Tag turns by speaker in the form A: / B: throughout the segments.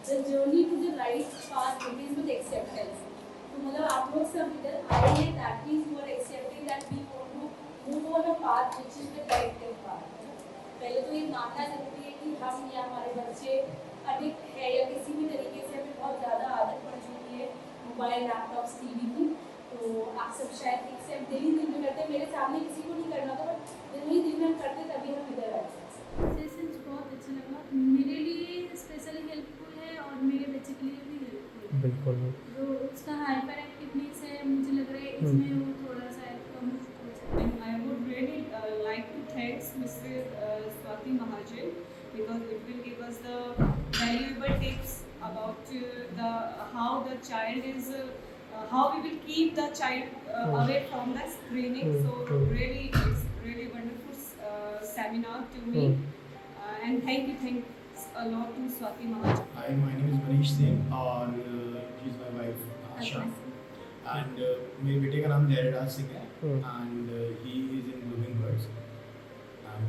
A: the journey to the right path begins with acceptance. तो मतलब आप लोग सब इधर आए हैं that means you are accepting that we want to move on a path which is the correct path. पहले तो ये मानना जरूरी है कि हम या हमारे बच्चे एडिक्ट है या किसी भी तरीके से हमें बहुत ज़्यादा आदत पड़ चुकी है मोबाइल लैपटॉप्स टीवी की. तो आप सब शायद एक्सेप्ट दिल ही दिल में करते हैं. मेरे सामने किसी को नहीं करना था बट दिल ही दिल में करते तभी हम इधर आए. सेशंस बहुत अच्छा लगा. मेरे लिए स्पेशली हेल्पफुल है और मेरे बच्चे के लिए भी हेल्पफुल है.
B: बिल्कुल.
A: जो उसका हाइपर एक्टिवनेस है मुझे लग रहा है इसमें वो थोड़ा सा कम हो सकता है.
C: I would really like to thank Mr. Swati Mahajan because it will give us the valuable tips about the how the child is how we will keep the child away from the screening. So really it's really wonderful seminar to me and thanks a lot to Swati Mahajan.
D: Hi, my name is Manish Singh और she's my wife Asha. And मेरे बेटे का नाम धैर्यराज सिंह है and he is in Blooming Birds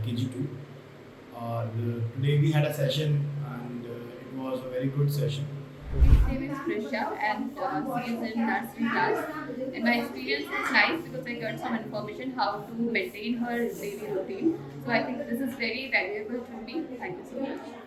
D: KG2 और today we had a session and it was a very good session.
E: My name is Prisha and she is in nursery class. And my experience is nice because I got some information how to maintain her daily routine. So I think this is very valuable to me. Thank you so much.